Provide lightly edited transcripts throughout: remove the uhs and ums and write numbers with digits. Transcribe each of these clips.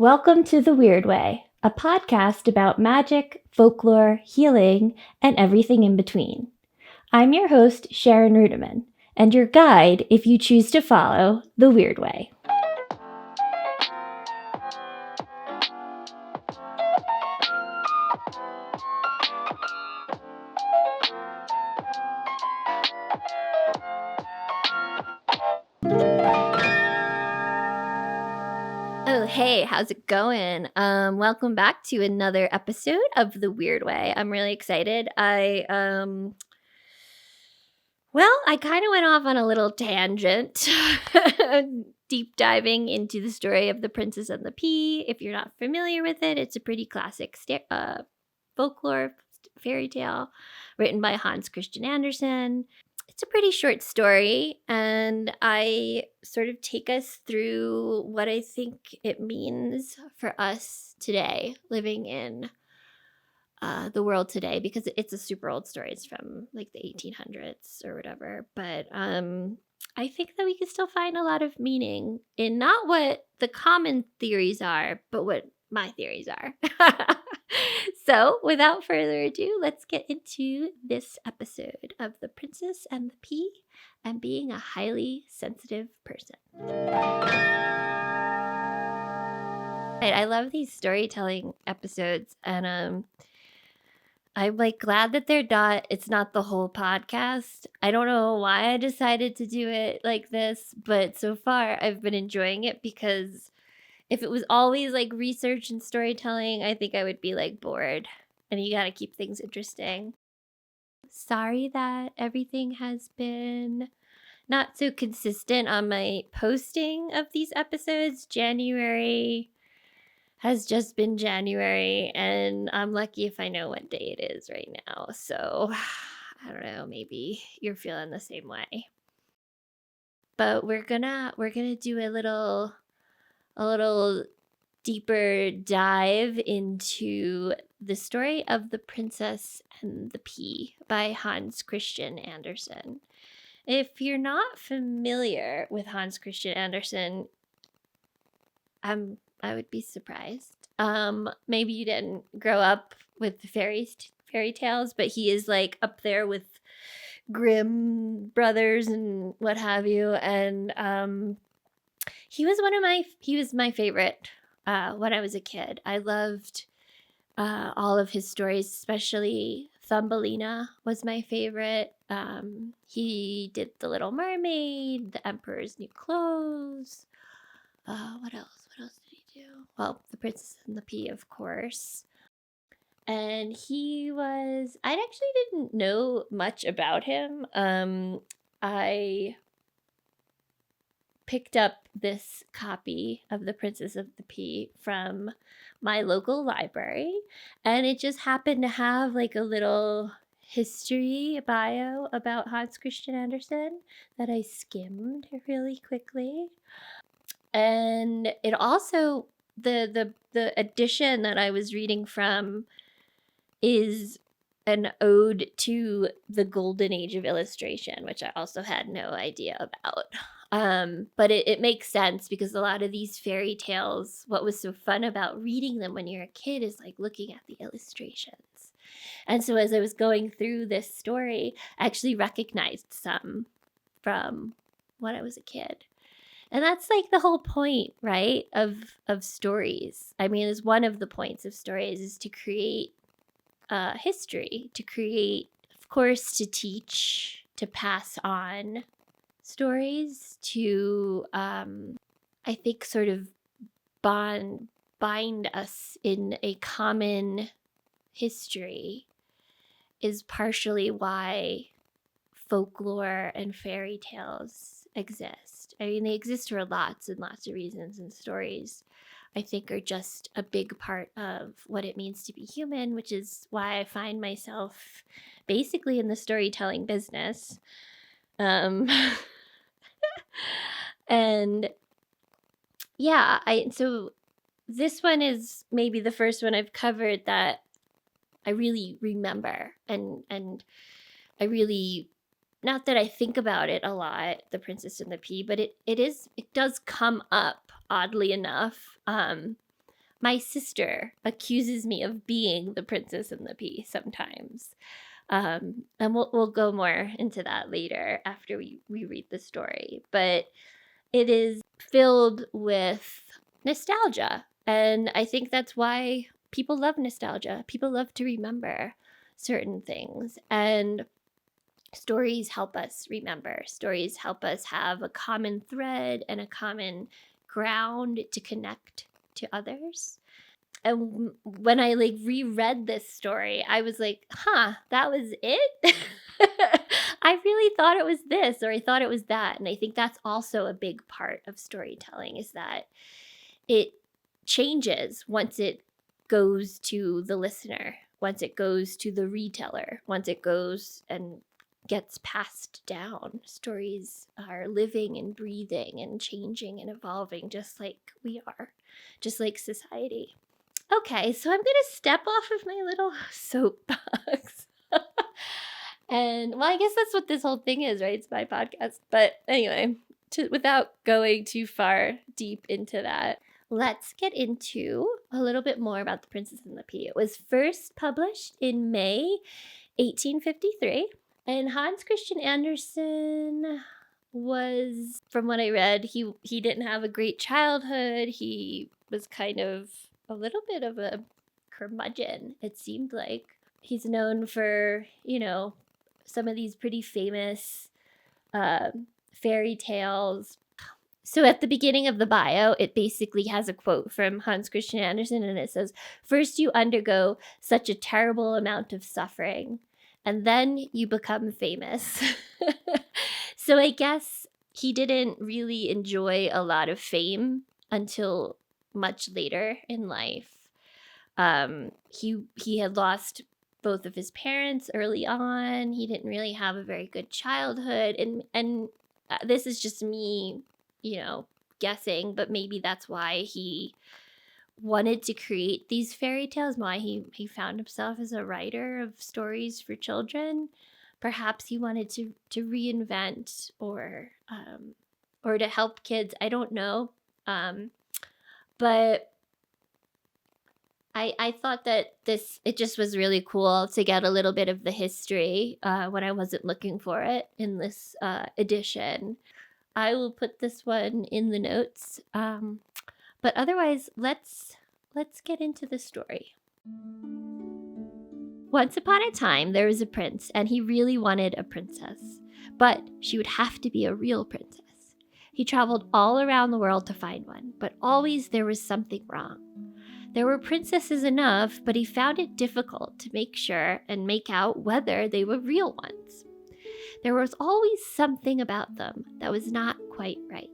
Welcome to The Wyrd Way, a podcast about magic, folklore, healing, and everything in between. I'm your host, Sharon Ruedeman, and your guide if you choose to follow The Wyrd Way. Oh, hey, how's it going? Welcome back to another episode of The Wyrd Way. I'm really excited. I kind of went off on a little tangent, deep diving into the story of The Princess and the Pea. If you're not familiar with it, it's a pretty classic folklore fairy tale written by Hans Christian Andersen. It's a pretty short story, and I sort of take us through what I think it means for us today, living in the world today, because it's a super old story. It's from like the 1800s or whatever. But I think that we can still find a lot of meaning in not what the common theories are, but what my theories are. So without further ado, let's get into this episode of The Princess and the Pea and being a highly sensitive person. I love these storytelling episodes, and I'm like glad that it's not the whole podcast. I don't know why I decided to do it like this, but so far I've been enjoying it, because if it was always like research and storytelling, I think I would be like bored, and you got to keep things interesting. Sorry that everything has been not so consistent on my posting of these episodes. January has just been January, and I'm lucky if I know what day it is right now. So I don't know, maybe you're feeling the same way. But we're gonna do a little deeper dive into the story of The Princess and the Pea by Hans Christian Andersen. If you're not familiar with Hans Christian Andersen, I would be surprised. Maybe you didn't grow up with fairy tales, but he is like up there with Grimm brothers and what have you. And he was my favorite when I was a kid. I loved all of his stories, especially Thumbelina was my favorite. He did The Little Mermaid, The Emperor's New Clothes. What else? What else did he do? Well, The Princess and the Pea, of course. And I actually didn't know much about him. I picked up this copy of The Princess of the Pea from my local library, and it just happened to have like a little history bio about Hans Christian Andersen that I skimmed really quickly. And it also, the edition that I was reading from is an ode to the golden age of illustration, which I also had no idea about. But it makes sense, because a lot of these fairy tales, what was so fun about reading them when you're a kid is like looking at the illustrations. And so as I was going through this story, I actually recognized some from when I was a kid. And that's like the whole point, right, of stories. I mean, is one of the points of stories is to create history, to create, of course, to teach, to pass on stories, to I think sort of bind us in a common history is partially why folklore and fairy tales exist. I mean, they exist for lots and lots of reasons, and stories, I think, are just a big part of what it means to be human, which is why I find myself basically in the storytelling business. And yeah, so this one is maybe the first one I've covered that I really remember, and I really, not that I think about it a lot, The Princess and the Pea, but it does come up, oddly enough. my sister accuses me of being the princess and the pea sometimes. And we'll go more into that later after we read the story. But it is filled with nostalgia. And I think that's why people love nostalgia. People love to remember certain things. And stories help us remember. Stories help us have a common thread and a common ground to connect to others. And when I like reread this story, I was like, huh, that was it? I really thought it was this, or I thought it was that. And I think that's also a big part of storytelling, is that it changes once it goes to the listener, once it goes to the reteller, once it goes and gets passed down. Stories are living and breathing and changing and evolving just like we are, just like society. Okay, so I'm going to step off of my little soapbox. And, well, I guess that's what this whole thing is, right? It's my podcast. But anyway, without going too far deep into that, let's get into a little bit more about The Princess and the Pea. It was first published in May 1853. And Hans Christian Andersen was, from what I read, he didn't have a great childhood. He was kind of a little bit of a curmudgeon, it seemed like. He's known for, some of these pretty famous fairy tales. So at the beginning of the bio, it basically has a quote from Hans Christian Andersen, and it says, "First you undergo such a terrible amount of suffering, and then you become famous." So I guess he didn't really enjoy a lot of fame until much later in life. He had lost both of his parents early on. He didn't really have a very good childhood, and this is just me, guessing, but maybe that's why he wanted to create these fairy tales, why he found himself as a writer of stories for children. Perhaps he wanted to reinvent or to help kids. I don't know. But I thought that it just was really cool to get a little bit of the history when I wasn't looking for it in this edition. I will put this one in the notes. But otherwise, let's get into the story. Once upon a time, there was a prince, and he really wanted a princess. But she would have to be a real princess. He traveled all around the world to find one, but always there was something wrong. There were princesses enough, but he found it difficult to make sure and make out whether they were real ones. There was always something about them that was not quite right.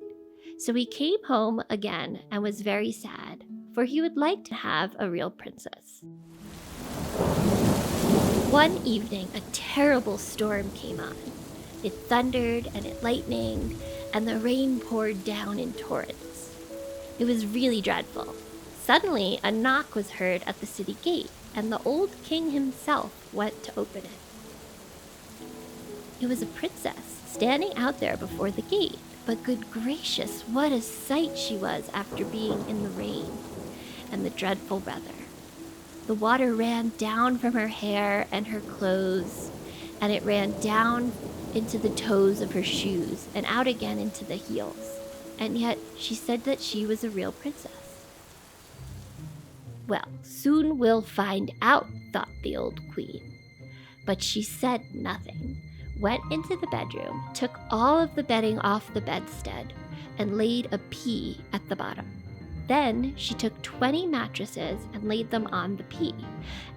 So he came home again and was very sad, for he would like to have a real princess. One evening, a terrible storm came on. It thundered and it lightened, and the rain poured down in torrents. It was really dreadful. Suddenly, a knock was heard at the city gate, and the old king himself went to open it. It was a princess standing out there before the gate, but good gracious, what a sight she was after being in the rain and the dreadful weather. The water ran down from her hair and her clothes, and it ran down into the toes of her shoes and out again into the heels. And yet she said that she was a real princess. Well, soon we'll find out, thought the old queen. But she said nothing, went into the bedroom, took all of the bedding off the bedstead, and laid a pea at the bottom. Then she took 20 mattresses and laid them on the pea,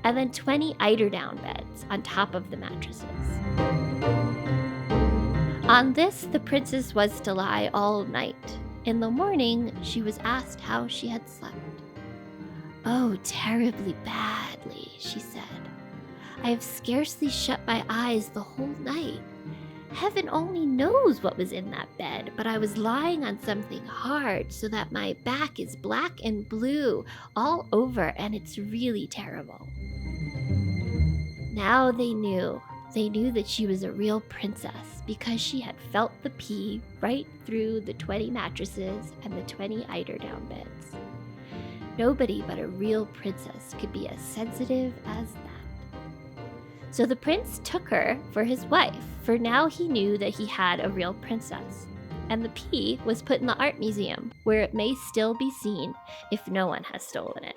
and then 20 eiderdown beds on top of the mattresses. On this, the princess was to lie all night. In the morning, she was asked how she had slept. "Oh, terribly badly," she said. "I have scarcely shut my eyes the whole night. Heaven only knows what was in that bed, but I was lying on something hard so that my back is black and blue all over, and it's really terrible." Now they knew that she was a real princess because she had felt the pea right through the 20 mattresses and the 20 eiderdown beds. Nobody but a real princess could be as sensitive as that. So the prince took her for his wife, for now he knew that he had a real princess. And the pea was put in the art museum, where it may still be seen if no one has stolen it.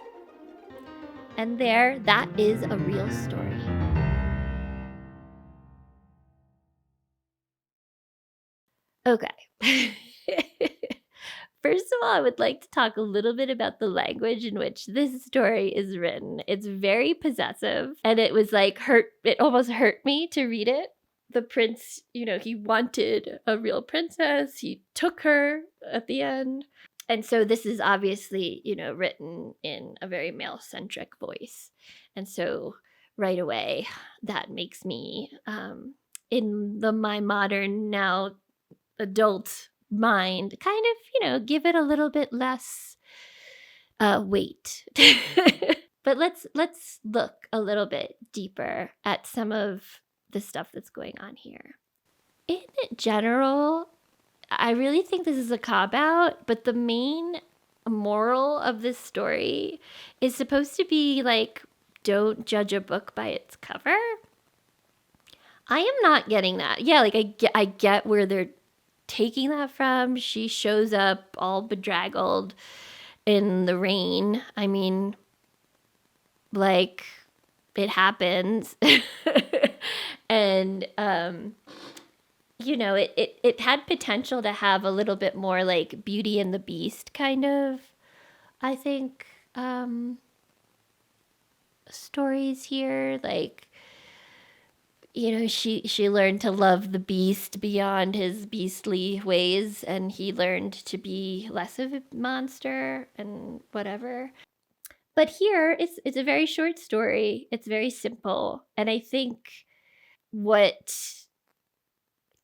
And there, that is a real story. Okay. First of all, I would like to talk a little bit about the language in which this story is written. It's very possessive, and it was like it almost hurt me to read it. The prince, he wanted a real princess. He took her at the end. And so this is obviously, written in a very male-centric voice. And so right away, that makes me, in my modern, now adult mind, kind of, give it a little bit less weight. But let's look a little bit deeper at some of the stuff that's going on here. In general, I really think this is a cop-out, but the main moral of this story is supposed to be like, don't judge a book by its cover. I am not getting that. Yeah, like I get where they're taking that from. She shows up all bedraggled in the rain. I mean, like, it happens. And it had potential to have a little bit more like Beauty and the Beast kind of, I think, stories here. Like, she learned to love the beast beyond his beastly ways, and he learned to be less of a monster and whatever. But here, it's a very short story. It's very simple, and I think what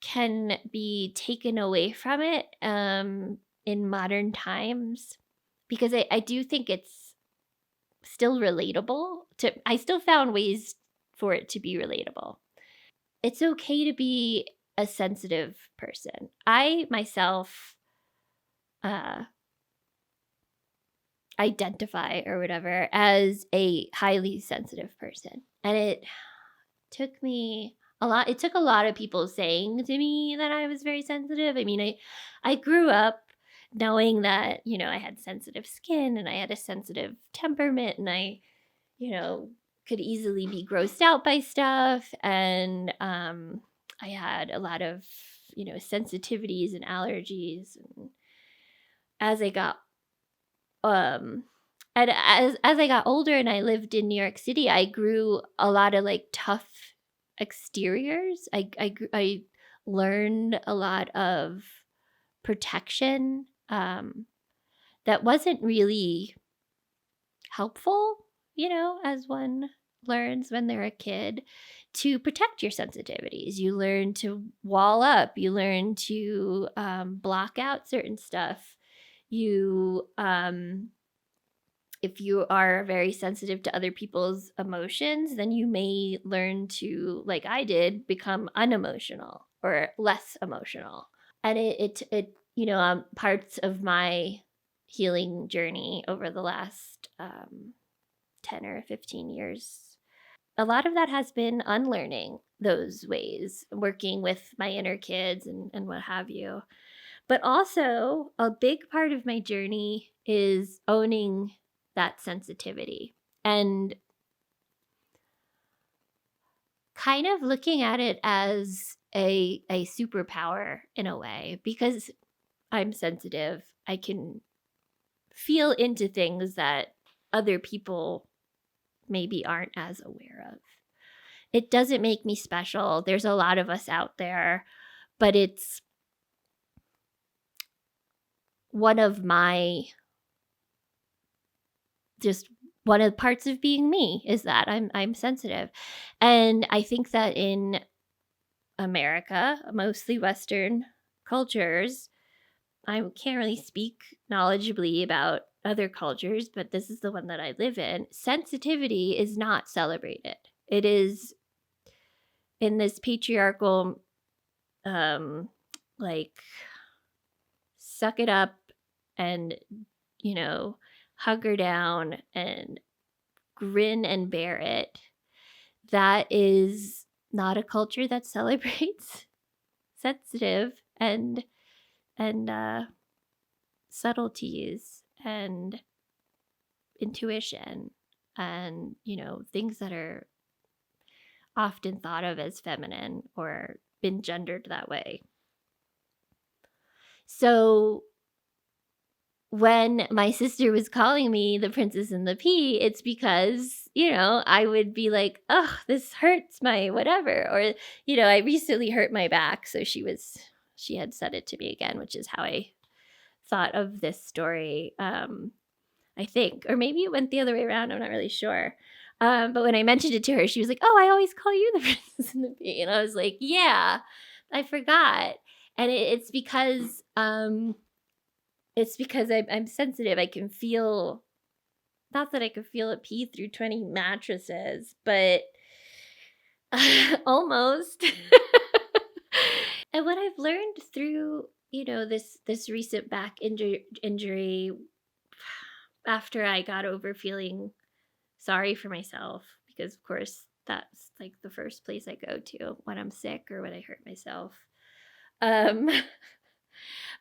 can be taken away from it in modern times, because I do think it's still relatable. I still found ways for it to be relatable. It's okay to be a sensitive person. I myself identify or whatever as a highly sensitive person. And it took me a lot. It took a lot of people saying to me that I was very sensitive. I mean, I grew up knowing that, I had sensitive skin and I had a sensitive temperament, and I, could easily be grossed out by stuff. And I had a lot of, sensitivities and allergies. And as I got and as I got older and I lived in New York City, I grew a lot of like tough exteriors. I learned a lot of protection that wasn't really helpful, as one learns when they're a kid, to protect your sensitivities. You learn to wall up. You learn to block out certain stuff. You if you are very sensitive to other people's emotions, then you may learn to, like I did, become unemotional or less emotional. And it parts of my healing journey over the last 10 or 15 years, a lot of that has been unlearning those ways, working with my inner kids and what have you. But also, a big part of my journey is owning that sensitivity and kind of looking at it as a superpower in a way, because I'm sensitive. I can feel into things that other people maybe aren't as aware of. It doesn't make me special. There's a lot of us out there, but it's one of the parts of being me is that I'm sensitive. And I think that in America, mostly Western cultures, I can't really speak knowledgeably about other cultures, but this is the one that I live in. Sensitivity is not celebrated. It is in this patriarchal, like, suck it up and, hug her down and grin and bear it. That is not a culture that celebrates sensitive and subtleties and intuition and, things that are often thought of as feminine or been gendered that way. So when my sister was calling me the Princess and the Pea, it's because, I would be like, oh, this hurts my whatever. Or, I recently hurt my back. So she had said it to me again, which is how I thought of this story, I think. Or maybe it went the other way around. I'm not really sure. But when I mentioned it to her, she was like, oh, I always call you the Princess and the Pea. And I was like, yeah, I forgot. And it's because I'm sensitive. I can feel, not that I could feel a pea through 20 mattresses, but almost. And what I've learned through, this recent back injury after I got over feeling sorry for myself, because of course that's like the first place I go to when I'm sick or when I hurt myself.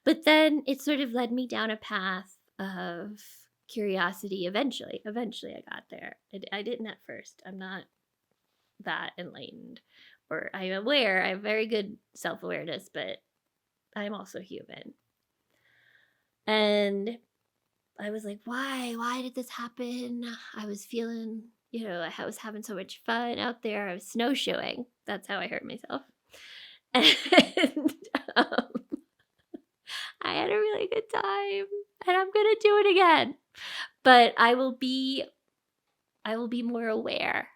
But then it sort of led me down a path of curiosity eventually. Eventually I got there. I didn't at first. I'm not that enlightened. Or I'm aware. I have very good self-awareness, but I'm also human. And I was like, why? Why did this happen? I was feeling, I was having so much fun out there. I was snowshoeing. That's how I hurt myself. And I had a really good time, and I'm gonna do it again. But I will be more aware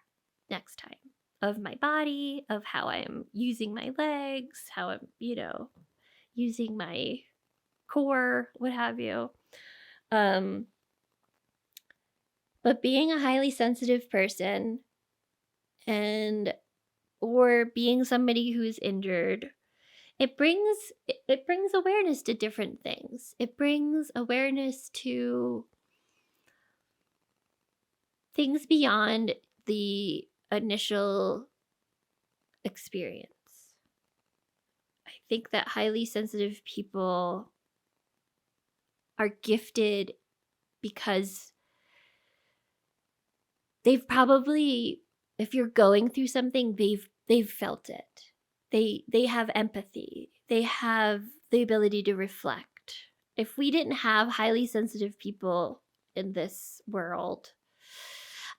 next time of my body, of how I'm using my legs, how I'm, using my core, what have you. But being a highly sensitive person or being somebody who's injured, it brings awareness to different things. It brings awareness to things beyond the initial experience. I think that highly sensitive people are gifted because they've probably, if you're going through something, they've felt it. They have empathy. They have the ability to reflect. If we didn't have highly sensitive people in this world,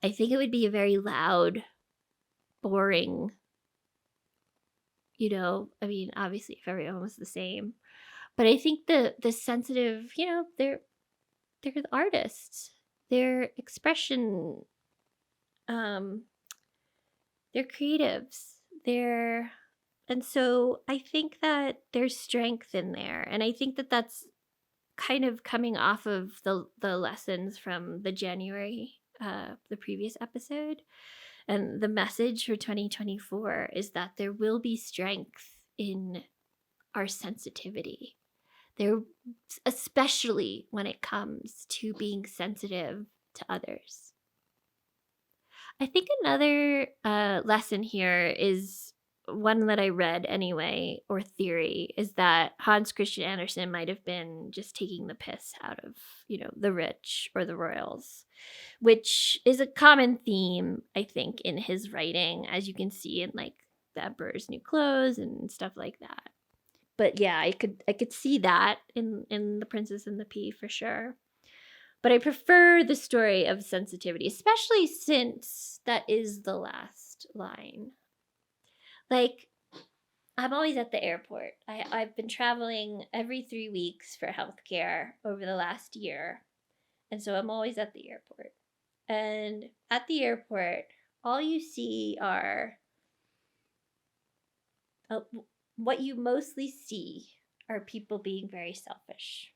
I think it would be a very loud, boring, obviously if everyone was the same. But I think the sensitive, they're the artists. They're expression, they're creatives. And so I think that there's strength in there. And I think that that's kind of coming off of the lessons from the previous episode. And the message for 2024 is that there will be strength in our sensitivity. There, especially when it comes to being sensitive to others. I think another lesson here is one that I read anyway, or theory, is that Hans Christian Andersen might have been just taking the piss out of, the rich or the royals, which is a common theme, I think, in his writing, as you can see in like The Emperor's New Clothes and stuff like that. But yeah, I could see that in The Princess and the Pea for sure. But I prefer the story of sensitivity, especially since that is the last line. Like, I'm always at the airport. I've been traveling every 3 weeks for healthcare over the last year. And so I'm always at the airport. And at the airport, all you see are what you mostly see are people being very selfish.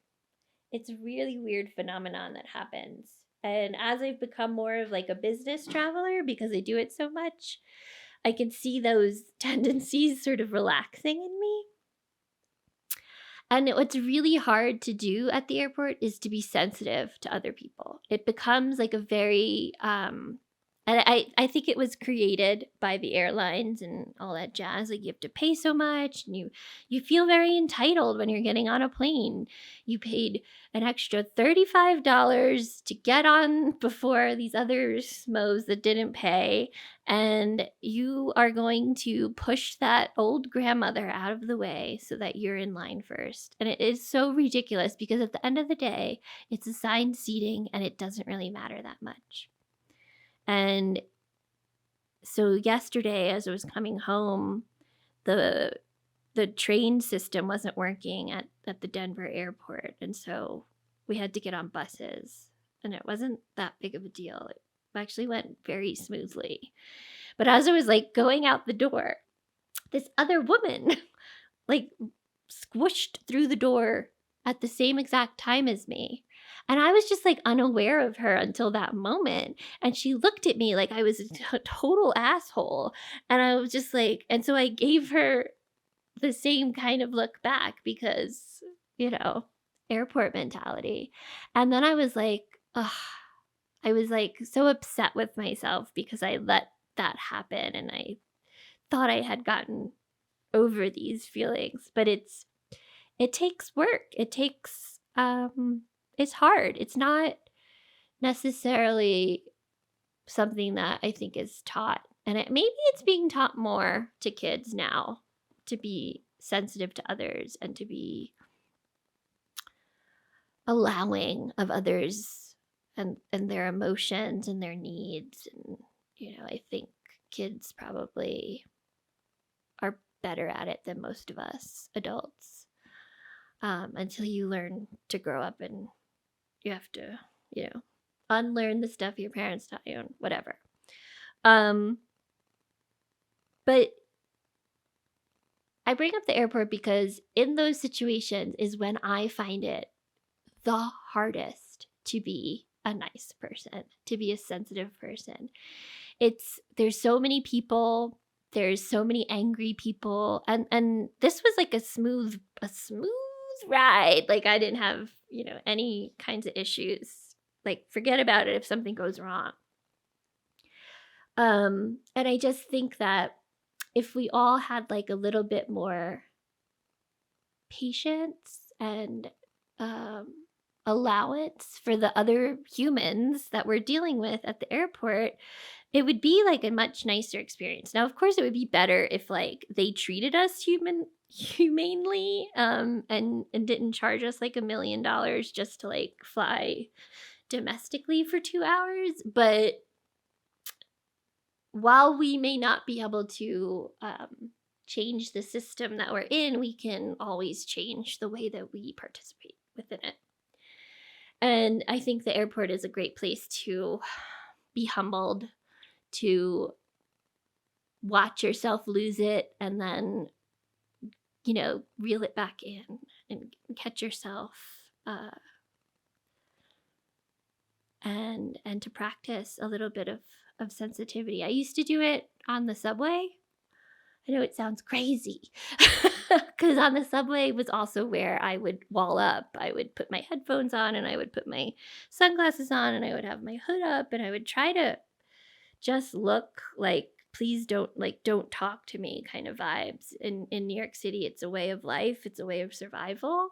It's a really weird phenomenon that happens. And as I've become more of like a business traveler, because I do it so much, I can see those tendencies sort of relaxing in me. And what's really hard to do at the airport is to be sensitive to other people. It becomes like a very and I think it was created by the airlines and all that jazz. Like, you have to pay so much, and you feel very entitled when you're getting on a plane. You paid an extra $35 to get on before these other schmoes that didn't pay, and you are going to push that old grandmother out of the way so that you're in line first. And it is so ridiculous because at the end of the day, it's assigned seating and it doesn't really matter that much. And so yesterday, as I was coming home, the train system wasn't working at the Denver airport, and so we had to get on buses. And it wasn't that big of a deal. It actually went very smoothly. But as I was like going out the door, this other woman like squished through the door at the same exact time as me. And I was just like unaware of her until that moment. And she looked at me like I was a total asshole. And I was just like, and so I gave her the same kind of look back because, airport mentality. And then I was like, ugh, I was like so upset with myself because I let that happen. And I thought I had gotten over these feelings, but it takes work. It takes, it's hard. It's not necessarily something that I think is taught. And maybe it's being taught more to kids now to be sensitive to others and to be allowing of others and their emotions and their needs. And, I think kids probably are better at it than most of us adults, until you learn to grow up and you have to, unlearn the stuff your parents taught you and whatever. But I bring up the airport because in those situations is when I find it the hardest to be a nice person, to be a sensitive person. There's so many people, there's so many angry people, and this was like a smooth ride. Like, I didn't have, any kinds of issues. Like, forget about it if something goes wrong. And I just think that if we all had like a little bit more patience and allowance for the other humans that we're dealing with at the airport, it would be like a much nicer experience. Now, of course, it would be better if like they treated us humanely, and didn't charge us like $1 million just to like fly domestically for 2 hours. But while we may not be able to change the system that we're in, we can always change the way that we participate within it. And I think the airport is a great place to be humbled, to watch yourself lose it, and then, reel it back in and catch yourself, and to practice a little bit of sensitivity. I used to do it on the subway. I know it sounds crazy because on the subway was also where I would wall up. I would put my headphones on and I would put my sunglasses on and I would have my hood up and I would try to just look like, please don't talk to me kind of vibes. In New York City, it's a way of life. It's a way of survival.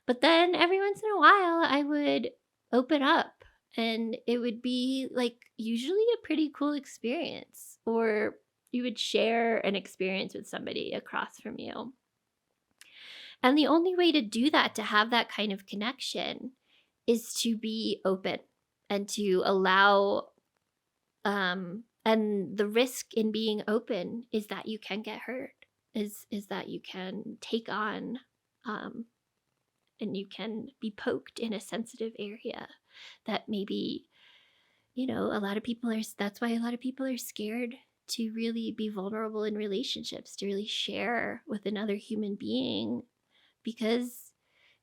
But then every once in a while I would open up. And it would be like usually a pretty cool experience, or you would share an experience with somebody across from you. And the only way to do that, to have that kind of connection, is to be open and to allow, and the risk in being open is that you can get hurt, is that you can take on, and you can be poked in a sensitive area that maybe, that's why a lot of people are scared to really be vulnerable in relationships, to really share with another human being, because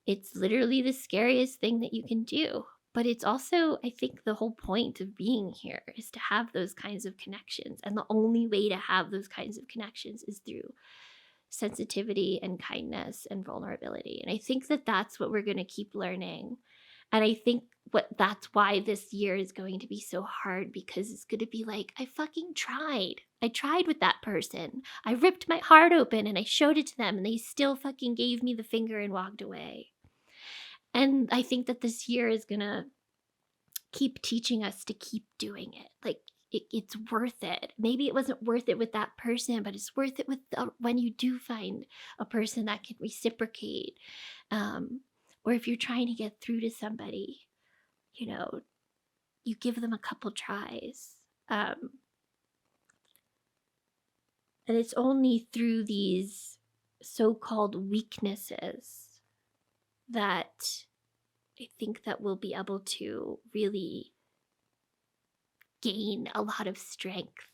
it's literally the scariest thing that you can do. But it's also, I think, the whole point of being here is to have those kinds of connections. And the only way to have those kinds of connections is through sensitivity and kindness and vulnerability. And I think that that's what we're going to keep learning. And I think that's why this year is going to be so hard, because it's going to be like, I fucking tried. I tried with that person. I ripped my heart open and I showed it to them and they still fucking gave me the finger and walked away. And I think that this year is going to keep teaching us to keep doing it. Like, it's worth it. Maybe it wasn't worth it with that person, but it's worth it with when you do find a person that can reciprocate. Or if you're trying to get through to somebody, you know, you give them a couple tries. And it's only through these so-called weaknesses that I think that we'll be able to really gain a lot of strength,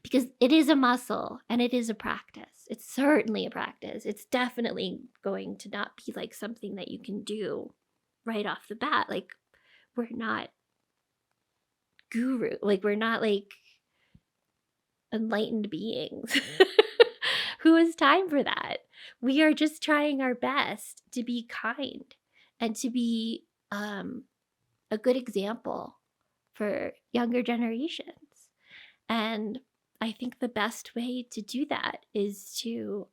because it is a muscle and it is a practice. It's certainly a practice. It's definitely going to not be like something that you can do right off the bat. Like, we're not guru, like we're not like enlightened beings who has time for that. We are just trying our best to be kind and to be a good example for younger generations. And I think the best way to do that is to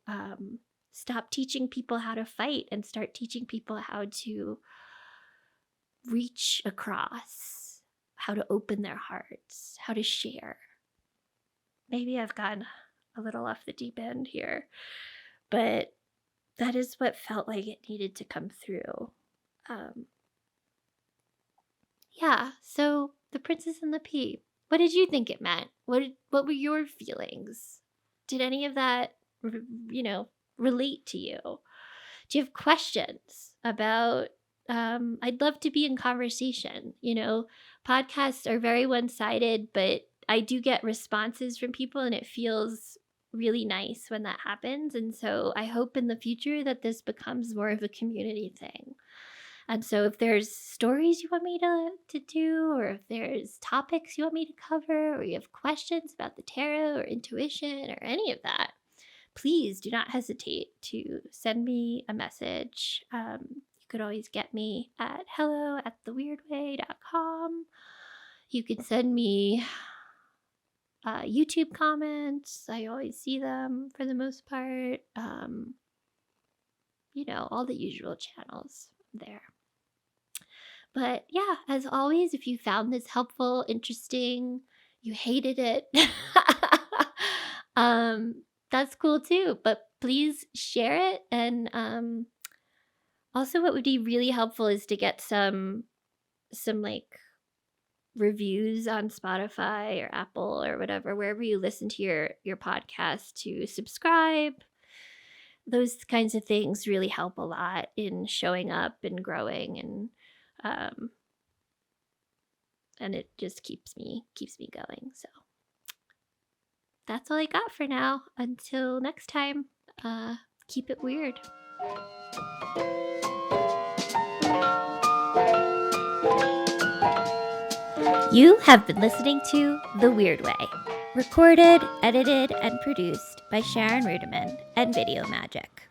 stop teaching people how to fight and start teaching people how to reach across, how to open their hearts, how to share. Maybe I've gone a little off the deep end here, but that is what felt like it needed to come through. Yeah, so The Princess and the Pea. What did you think it meant? What were your feelings? Did any of that, relate to you? Do you have questions about, I'd love to be in conversation. Podcasts are very one-sided, but I do get responses from people and it feels really nice when that happens. And so I hope in the future that this becomes more of a community thing. And so if there's stories you want me to do, or if there's topics you want me to cover, or you have questions about the tarot or intuition or any of that, please do not hesitate to send me a message. You could always get me at hello@thewyrdway.com. You can send me YouTube comments. I always see them for the most part. All the usual channels there. But yeah, as always, if you found this helpful, interesting, you hated it, that's cool too. But please share it. And also what would be really helpful is to get some like reviews on Spotify or Apple or whatever, wherever you listen to your podcast, to subscribe. Those kinds of things really help a lot in showing up and growing, and it just keeps me going. So that's all I got for now. Until next time, keep it weird. You have been listening to The Wyrd Way, recorded, edited, and produced by Sharon Ruedeman and Video Magic.